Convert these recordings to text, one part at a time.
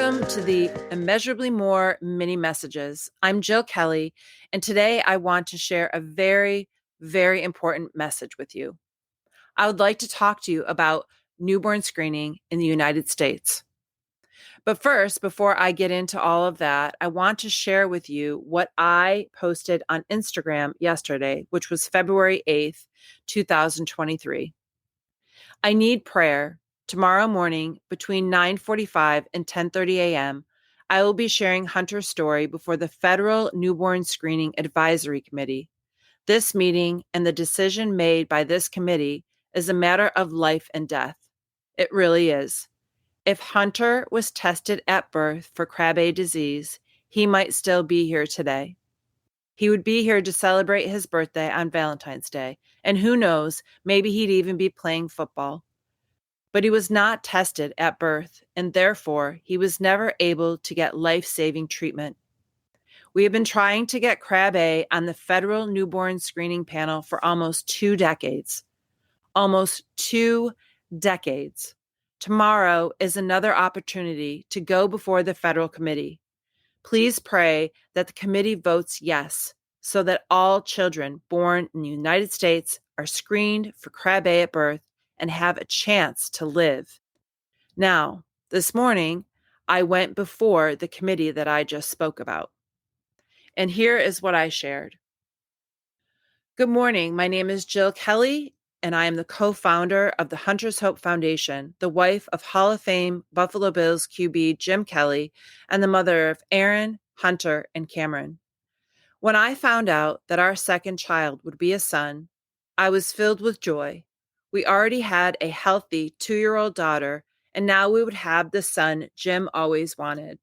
Welcome to the Immeasurably More mini messages. I'm Jill Kelly, and today I want to share a very, very important message with you. I would like to talk to you about newborn screening in the United States. But first, before I get into all of that, I want to share with you what I posted on Instagram yesterday, which was February 8th, 2023. I need prayer. Tomorrow morning between 9:45 and 10:30 a.m., I will be sharing Hunter's story before the Federal Newborn Screening Advisory Committee. This meeting and the decision made by this committee is a matter of life and death. It really is. If Hunter was tested at birth for Krabbe disease, he might still be here today. He would be here to celebrate his birthday on Valentine's Day, and who knows, maybe he'd even be playing football. But he was not tested at birth, and therefore he was never able to get life-saving treatment. We have been trying to get Krabbe on the federal newborn screening panel for almost 2 decades. Almost 2 decades. Tomorrow is another opportunity to go before the federal committee. Please pray that the committee votes yes, so that all children born in the United States are screened for Krabbe at birth and have a chance to live. Now, this morning, I went before the committee that I just spoke about. And here is what I shared. Good morning. My name is Jill Kelly, and I am the co-founder of the Hunter's Hope Foundation, the wife of Hall of Fame Buffalo Bills QB Jim Kelly, and the mother of Aaron, Hunter, and Cameron. When I found out that our second child would be a son, I was filled with joy. We already had a healthy 2-year-old daughter, and now we would have the son Jim always wanted.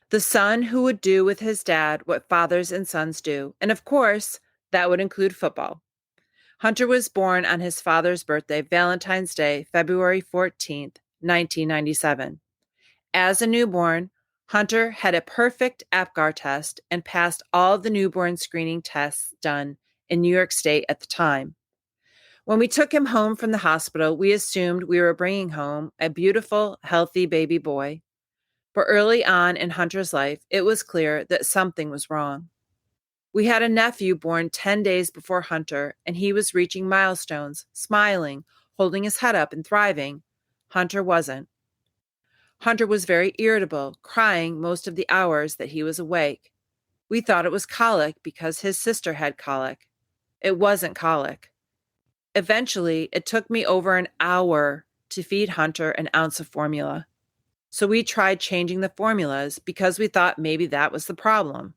The son who would do with his dad what fathers and sons do, and of course, that would include football. Hunter was born on his father's birthday, Valentine's Day, February 14th, 1997. As a newborn, Hunter had a perfect APGAR test and passed all of the newborn screening tests done in New York State at the time. When we took him home from the hospital, we assumed we were bringing home a beautiful, healthy baby boy. But early on in Hunter's life, it was clear that something was wrong. We had a nephew born 10 days before Hunter, and he was reaching milestones, smiling, holding his head up, and thriving. Hunter wasn't. Hunter was very irritable, crying most of the hours that he was awake. We thought it was colic because his sister had colic. It wasn't colic. Eventually, it took me over an hour to feed Hunter an ounce of formula. So we tried changing the formulas because we thought maybe that was the problem.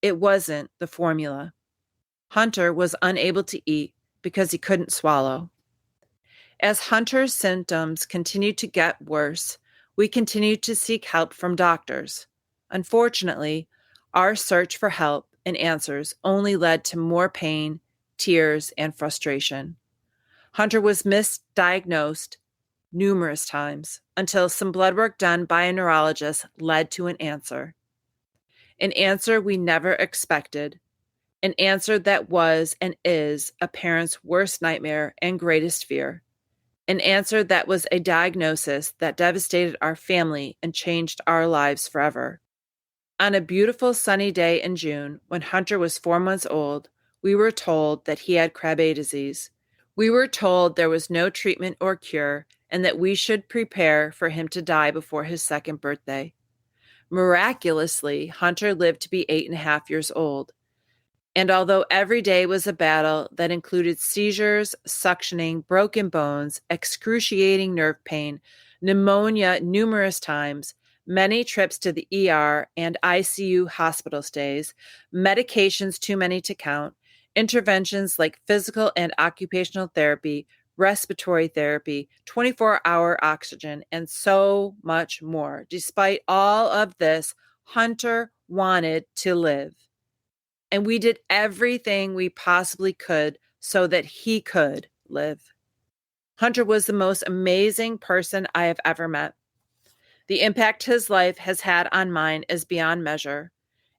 It wasn't the formula. Hunter was unable to eat because he couldn't swallow. As Hunter's symptoms continued to get worse, we continued to seek help from doctors. Unfortunately, our search for help and answers only led to more pain, tears, and frustration. Hunter was misdiagnosed numerous times until some blood work done by a neurologist led to an answer. An answer we never expected. An answer that was and is a parent's worst nightmare and greatest fear. An answer that was a diagnosis that devastated our family and changed our lives forever. On a beautiful sunny day in June, when Hunter was 4 months old, we were told that he had Krabbe disease. We were told there was no treatment or cure and that we should prepare for him to die before his second birthday. Miraculously, Hunter lived to be 8.5 years old. And although every day was a battle that included seizures, suctioning, broken bones, excruciating nerve pain, pneumonia numerous times, many trips to the ER and ICU hospital stays, medications too many to count, interventions like physical and occupational therapy, respiratory therapy, 24-hour oxygen, and so much more. Despite all of this, Hunter wanted to live. And we did everything we possibly could so that he could live. Hunter was the most amazing person I have ever met. The impact his life has had on mine is beyond measure,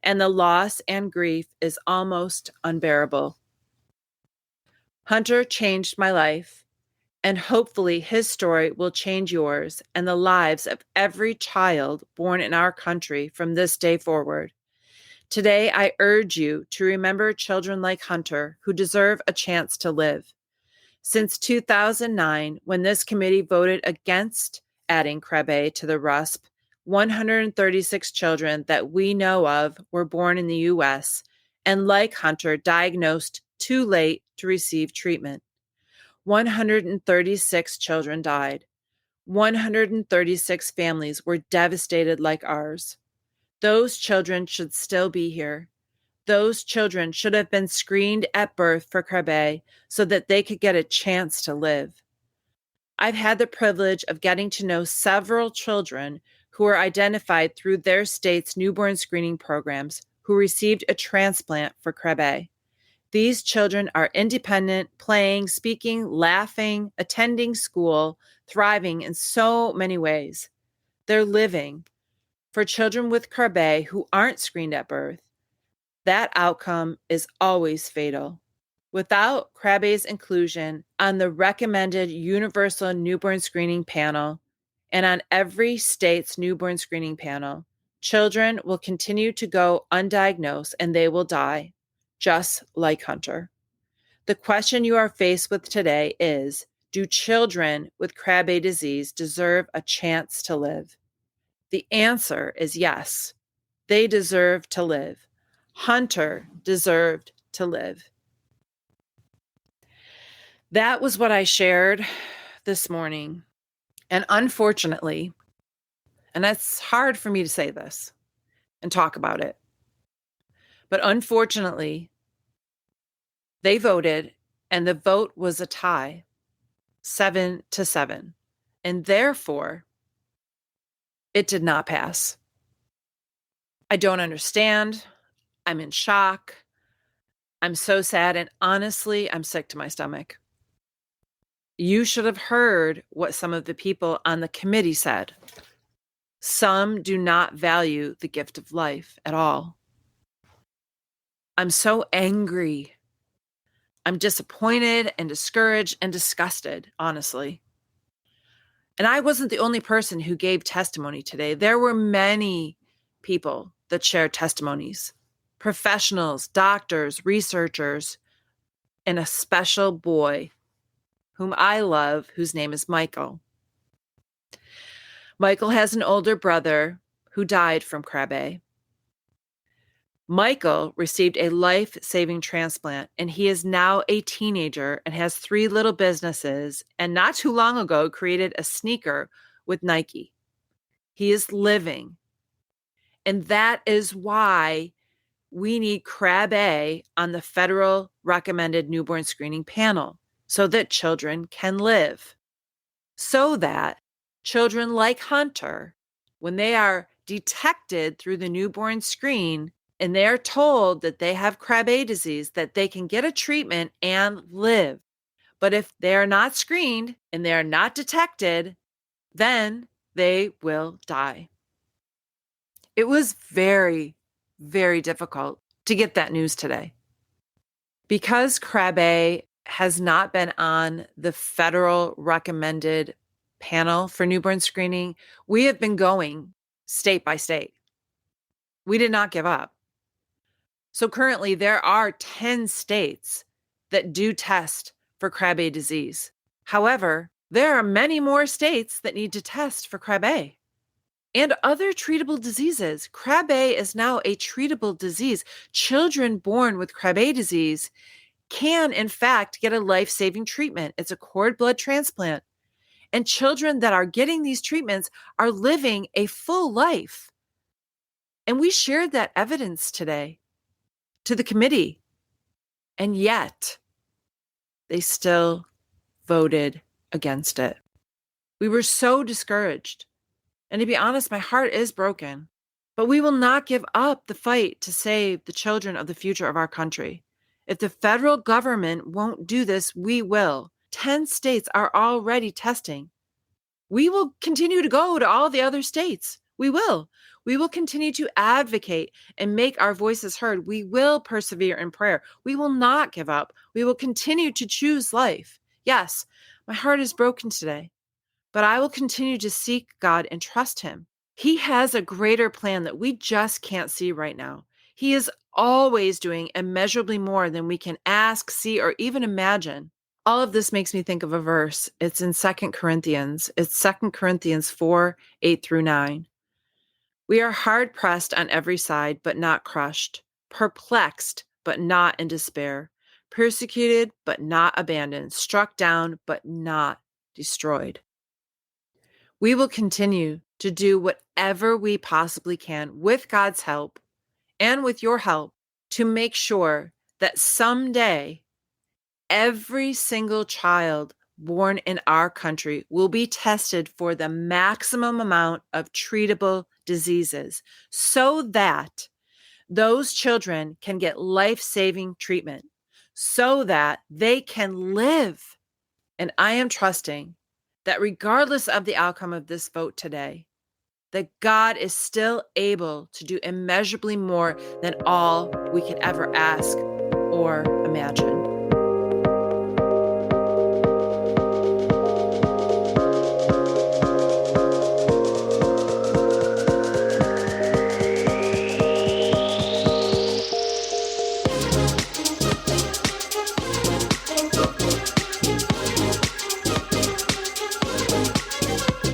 and the loss and grief is almost unbearable. Hunter changed my life, And hopefully his story will change yours and the lives of every child born in our country from this day forward. Today, I urge you to remember children like Hunter who deserve a chance to live. Since 2009, when this committee voted against adding Krabbe to the RUSP, 136 children that we know of were born in the U.S. and, like Hunter, diagnosed too late to receive treatment. 136 children died. 136 families were devastated like ours. Those children should still be here. Those children should have been screened at birth for Krabbe so that they could get a chance to live. I've had the privilege of getting to know several children who were identified through their state's newborn screening programs who received a transplant for Krabbe. These children are independent, playing, speaking, laughing, attending school, thriving in so many ways. They're living. For children with Krabbe who aren't screened at birth, that outcome is always fatal. Without Krabbe's inclusion on the recommended universal newborn screening panel and on every state's newborn screening panel, children will continue to go undiagnosed and they will die, just like Hunter. The question you are faced with today is, do children with Krabbe disease deserve a chance to live? The answer is yes. They deserve to live. Hunter deserved to live. That was what I shared this morning. And unfortunately, and it's hard for me to say this and talk about it, but unfortunately, they voted and the vote was a tie, 7-7. And therefore, it did not pass. I don't understand. I'm in shock. I'm so sad. And honestly, I'm sick to my stomach. You should have heard what some of the people on the committee said. Some do not value the gift of life at all. I'm so angry. I'm disappointed and discouraged and disgusted, honestly. And I wasn't the only person who gave testimony today. There were many people that shared testimonies, professionals, doctors, researchers, and a special boy whom I love, whose name is Michael. Michael has an older brother who died from Krabbe. Michael received a life-saving transplant, and he is now a teenager and has 3 little businesses, and not too long ago created a sneaker with Nike. He is living. And that is why we need Krabbe on the federal recommended newborn screening panel so that children can live. So that children like Hunter, when they are detected through the newborn screen and they're told that they have Krabbe disease, that they can get a treatment and live. But if they are not screened and they are not detected, then they will die. It was very, very difficult to get that news today. Because Krabbe has not been on the federal recommended panel for newborn screening, we have been going state by state. We did not give up. So currently there are 10 states that do test for Krabbe disease. However, there are many more states that need to test for Krabbe and other treatable diseases. Krabbe is now a treatable disease. Children born with Krabbe disease can, in fact, get a life-saving treatment. It's a cord blood transplant. And children that are getting these treatments are living a full life. And we shared that evidence today to the committee. And yet, they still voted against it. We were so discouraged. And to be honest, my heart is broken. But we will not give up the fight to save the children of the future of our country. If the federal government won't do this, we will. 10 states are already testing. We will continue to go to all the other states. We will. We will continue to advocate and make our voices heard. We will persevere in prayer. We will not give up. We will continue to choose life. Yes, My heart is broken today, but I will continue to seek God and trust Him. He has a greater plan that we just can't see right now. He is always doing immeasurably more than we can ask, see, or even imagine. All of this makes me think of a verse. It's in Second Corinthians. It's 2 Corinthians 4:8-9. We are hard pressed on every side, but not crushed, perplexed, but not in despair, persecuted, but not abandoned, struck down, but not destroyed. We will continue to do whatever we possibly can with God's help and with your help to make sure that someday every single child born in our country will be tested for the maximum amount of treatable diseases so that those children can get life-saving treatment so that they can live. And I am trusting that regardless of the outcome of this vote today, that God is still able to do immeasurably more than all we could ever ask or imagine.